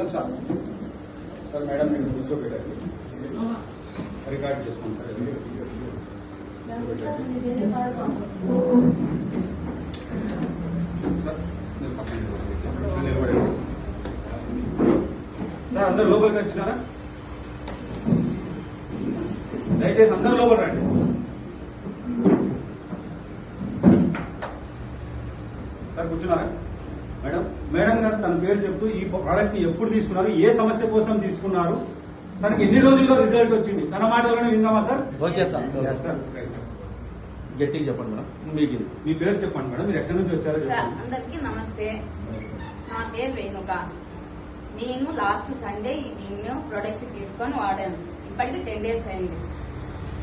నిమిషాలు sir. Madam మీరు కూర్చోబెట్టండి, record చేసుకుంటారు. సార్ అందరు లోపలికి వచ్చినారా? దయచేసి అందరు లోపల రండి. సార్ కూర్చున్నారా? మేడం మేడం గారు తన పేరు చెప్తూ ఈ ప్రోడక్ట్ ని ఎప్పుడు తీసుకున్నారు, ఏ సమస్య కోసం తీసుకున్నారు, తనకి ఎన్ని రోజుల్లో రిజల్ట్ వచ్చింది, తన మాటలోనే విందామా సార్? Okay sir. గట్టిగా చెప్పండి మేడం. మీకు మీ పేరు చెప్పండి మేడం, మీరు ఎక్కడి నుంచి వచ్చారో సార్. చెప్పండి. అందరికీ నమస్తే. నా పేరు రేణుక. నేను లాస్ట్ సండే దీన్ని ప్రోడక్ట్ తీసుకొని వాడాను. ఇప్పటికి 10 days అయింది.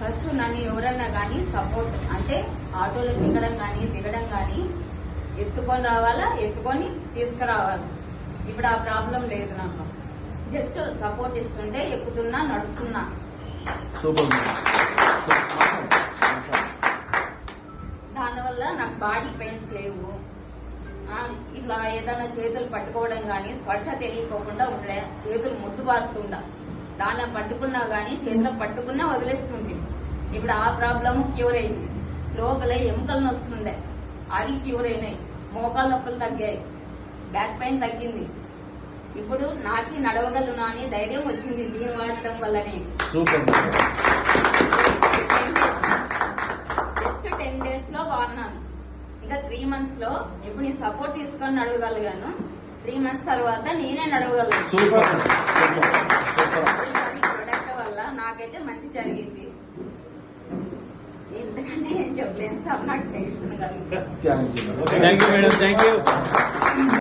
ఫస్ట్ నన్ను ఎవరన్నా కానీ సపోర్ట్ అంటే ఆటోలో దిగడం కానీ దిగడం కానీ ఎత్తుకొని రావాలా, ఎత్తుకొని తీసుకురావాలి. ఇప్పుడు ఆ ప్రాబ్లం లేదు నాకు. జస్ట్ సపోర్ట్ ఇస్తుంటే ఎక్కుతున్నా, నడుస్తున్నా. సూపర్. దానివల్ల నాకు బాడీ పెయిన్స్ లేవు. ఇట్లా ఏదైనా చేతులు పట్టుకోవడం కానీ స్పర్శ తెలియకోకుండా ఉండే, చేతులు ముద్దు బారుతుండా, దాన్ని పట్టుకున్నా కానీ చేతిలో పట్టుకున్నా వదిలేస్తుంది. ఇప్పుడు ఆ ప్రాబ్లమ్ క్యూర్ అయింది. లోపల ఎముకలు వస్తుండే, అవి క్యూర్ అయినాయి. మోకాళ్ళ నొప్పులు తగ్గాయి, బ్యాక్ పెయిన్ తగ్గింది. ఇప్పుడు నాకి నడవగలను అని ధైర్యం వచ్చింది దీన్ని వాడటం వల్లనే. జస్ట్ 10 days లో వాడినాను. ఇంకా 3 months లో ఇప్పుడు నేను సపోర్ట్ తీసుకొని నడవగలిగాను. 3 months తర్వాత నేనే నడవగలను. ప్రొడక్ట్ వల్ల నాకైతే మంచి జరిగింది. ఎందుకంటే ఏం చెప్పలేదు సార్, నాకు తెలిసిన thank you madam. Thank you.